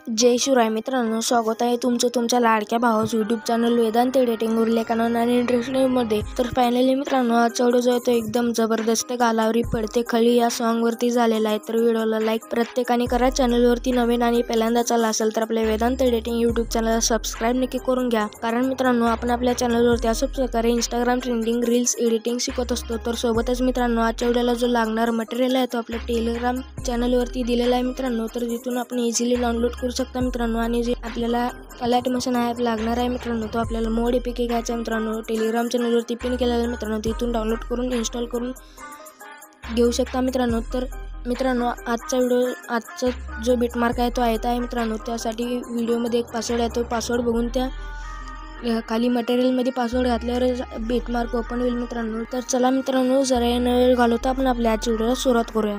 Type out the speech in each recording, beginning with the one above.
जय शिवराय मित्रांनो, स्वागत आहे तुमचं तुमच्या लाडक्या भावाचं यूट्यूब चॅनल वेदांत एडिटिंग वर लेखन आणि इंटरेस्टिंग मध्ये। तर फायनली मित्रांनो, आजचा व्हिडिओ जो आहे तो एकदम जबरदस्त गालावरी पडते खळी या सॉन्ग वरती झालेला आहे। तर व्हिडिओला लाईक प्रत्येकाने करा। चॅनल वरती नवीन आणि पहिल्यांदा आला असेल तर आपल्या वेदांत एडिटिंग यूट्यूब चॅनलला सबस्क्राइब नक्की करून घ्या, कारण मित्रांनो आपण आपल्या चॅनल वरती अशाच प्रकारे इंस्टाग्राम ट्रेंडिंग रील्स एडिटिंग शिकवत असतो। तर सोबतच मित्रांनो, आजच्या व्हिडिओला जो लागणार मटेरियल आहे तो आपल्या टेलिग्राम चॅनल वरती दिलेला आहे मित्रांनो। तर तिथून आपण इझिली डाउनलोड करू शकता मित्रांनो। आणि जे आपल्याला अलर्ट मोशन ॲप लागणार आहे मित्रांनो, तो आपल्याला मोड एपीके घ्यायचा आहे मित्रांनो। टेलिग्राम चॅनल वरती पिन केलेला आहे मित्रांनो, तिथून डाउनलोड करून इन्स्टॉल करून घेऊ शकता मित्रांनो। तर मित्रांनो, आजचा जो बिटमार्क आहे तो आहे मित्रांनो। त्यासाठी व्हिडिओमध्ये एक पासवर्ड आहे, तो पासवर्ड बघून त्या खाली मटेरियलमध्ये पासवर्ड घातल्यावर बिटमार्क ओपन होईल मित्रांनो। तर चला मित्रांनो, जरा न वेळ घालवता आपण आपल्या आजच्या व्हिडिओला सुरुवात करूया।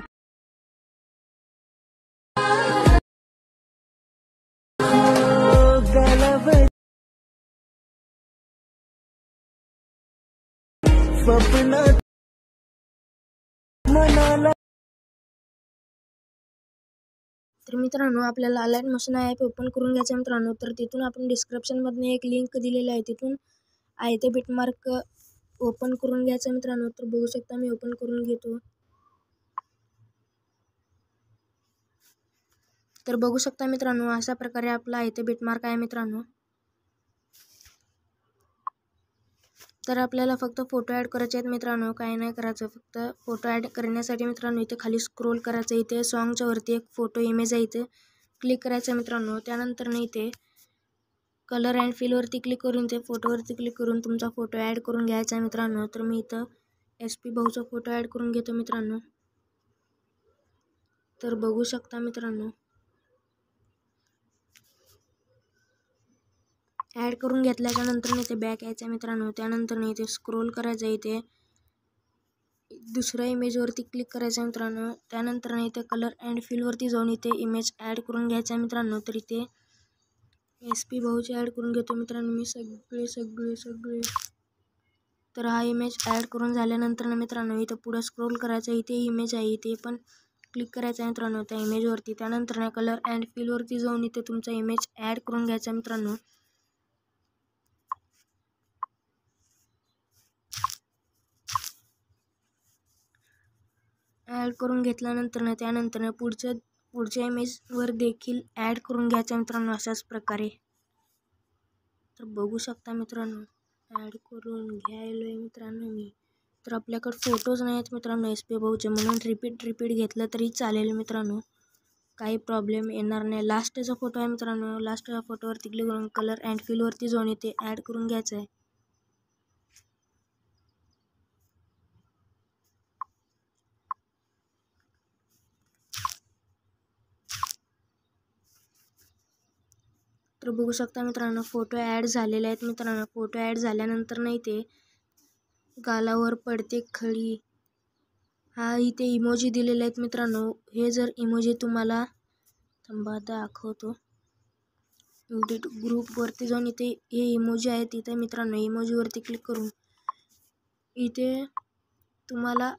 तर मित्रांनो, आपल्याला अलर्ट मोशन ॲप ओपन करून घ्यायचं आहे मित्रांनो। तर तिथून आपण डिस्क्रिप्शन मध्ये एक लिंक दिलेली आहे, तिथून आहे ते बिटमार्क ओपन करून घ्यायचं मित्रांनो। तर बघू शकता मी ओपन करून घेतो। तर बघू शकता मित्रांनो, अशा प्रकारे आपला आहे ते बिटमार्क आहे मित्रांनो। तर आपल्याला फक्त फोटो ॲड करायचे आहेत मित्रांनो, काही नाही करायचं। फक्त फोटो ॲड करण्यासाठी मित्रांनो इथे खाली स्क्रोल करायचं, इथे सॉन्गच्या वरती एक फोटो इमेज आहे, इथे क्लिक करायचं मित्रांनो। त्यानंतर इथे कलर अँड फिल वरती क्लिक करून ते फोटोवरती क्लिक करून तुमचा फोटो ॲड करून घ्यायचा आहे मित्रांनो। तर मी इथं SP भाऊचा फोटो ॲड करून घेतो मित्रांनो। तर बघू शकता मित्रांनो, ॲड करून घेतल्याच्या नंतर इथे बॅक यायचं मित्रांनो। त्यानंतर इथे स्क्रोल करायचं, इथे दुसऱ्या इमेज वरती क्लिक करायचं मित्रांनो। त्यानंतर इथे कलर अँड फिल वरती जाऊन इथे इमेज ॲड करून घ्यायचा मित्रांनो। तर इथे SP भाऊचे ॲड करून घेतो मित्रांनो मी सगळे। तर हा इमेज ॲड करून झाल्यानंतर मित्रांनो इथे पुढे स्क्रोल करायचं, इथे इमेज आहे, इथे पण क्लिक करायचं आहे मित्रांनो त्या इमेज वरती। त्यानंतर कलर अँड फिल वरती जाऊन इथे तुमचा इमेज ॲड करून घ्यायचा मित्रांनो। ॲड करून घेतल्यानंतर त्यानंतर पुढच्या इमेज वर देखील ॲड करून घ्यायचा मित्रांनो अशाच प्रकारे। तर बघू शकता मित्रांनो, ॲड करून घ्यायलोय मित्रांनो मी। तर आपल्याकडे फोटोज नाही आहेत मित्रांनो SP भाऊचे, म्हणून रिपीट घेतलं तरी चालेल मित्रांनो, काही प्रॉब्लेम येणार नाही। लास्टचा फोटो आहे मित्रांनो, लास्टच्या फोटोवरती क्लिक करून कलर अँड फिल वरती जाऊन इथे ॲड करून घ्यायचं आहे। तर बघू शकता मित्रांनो, फोटो ॲड झालेले आहेत मित्रांनो। फोटो ॲड झाल्यानंतर इथे गालावर पडते खळी हा इथे इमोजी दिलेले आहेत मित्रांनो। हे जर इमोजी तुम्हाला थांबा दाखवतो, एडिट ग्रुप वरती जाऊन इथे हे इमोजी आहे, तिथे मित्रांनो इमोजी वरती क्लिक करून इथे तुम्हाला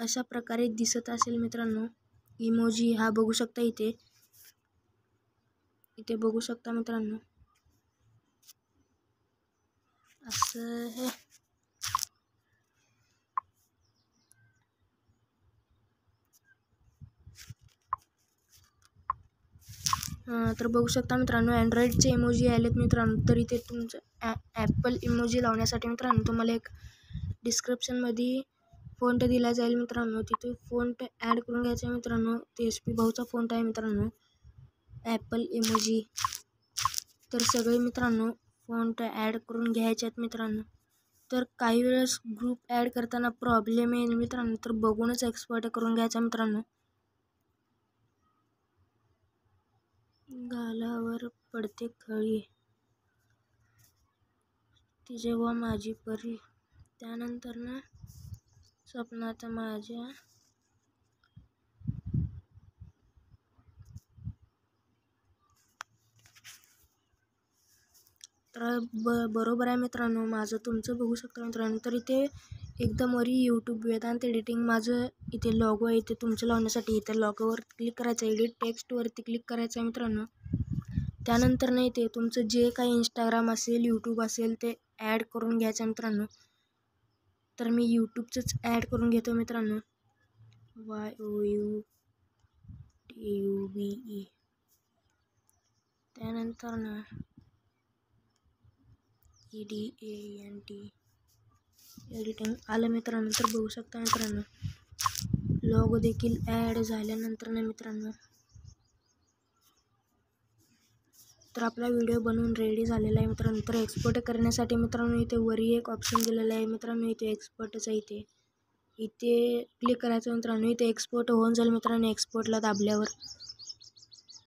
अशा प्रकारे दिसत असेल मित्रांनो इमोजी, हा बघू शकता इथे बघू शकता मित्रांनो असं हे। तर बघू शकता मित्रांनो, अँड्रॉइडचे इमोजी आलेत मित्रांनो। तर इथे तुमचं ॲपल इमोजी लावण्यासाठी मित्रांनो तुम्हाला एक डिस्क्रिप्शनमध्ये फोंट दिला जाईल मित्रांनो, तिथे फोंट ॲड करून घ्यायचा आहे मित्रांनो। ते SP भाऊचा फोंट आहे मित्रांनो, ॲपल इमोजी। तर सगळे मित्रांनो फोंट ॲड करून घ्यायचे आहेत मित्रांनो। तर काही वेळेस ग्रुप ॲड करताना प्रॉब्लेम येईल मित्रांनो, तर बघूनच एक्सपर्ट करून घ्यायचा मित्रांनो। गालावर पडते खळी ती जेव्हा माझी परी, त्यानंतर स्वप्नात माझ्या। तर बरोबर आहे मित्रांनो माझं, तुमचं बघू शकता मित्रांनो। तर इथे एकदम वरी यूट्यूब वेदांत एडिटिंग माझं इथे लोगो आहे, इथे तुमचं लावण्यासाठी इथे लोगोवर क्लिक करायचं, एडिट टेक्स्ट वरती क्लिक करायचं आहे मित्रांनो। त्यानंतर नाही ते तुमचं जे काही इंस्टाग्राम असेल यूट्यूब असेल ते ॲड करून घ्यायचं मित्रांनो. तर मी यूट्यूबचंच ॲड करून घेतो मित्रांनो. YOUTUBE. त्यानंतर ना EDANT एडिटिंग आलं मित्रांनो. तर बघू शकता मित्रांनो लोगो देखील ॲड झाल्यानंतर ना मित्रांनो तर आपला व्हिडिओ बनवून रेडी झालेला आहे मित्रांनो. तर एक्सपोर्ट करण्यासाठी मित्रांनो इथे वरी एक ऑप्शन दिलेला आहे मित्रांनो. इथे एक्सपोर्टच आहे. इथे क्लिक करायचं मित्रांनो. इथे एक्सपोर्ट होऊन जाईल मित्रांनो. एक्सपोर्टला दाबल्यावर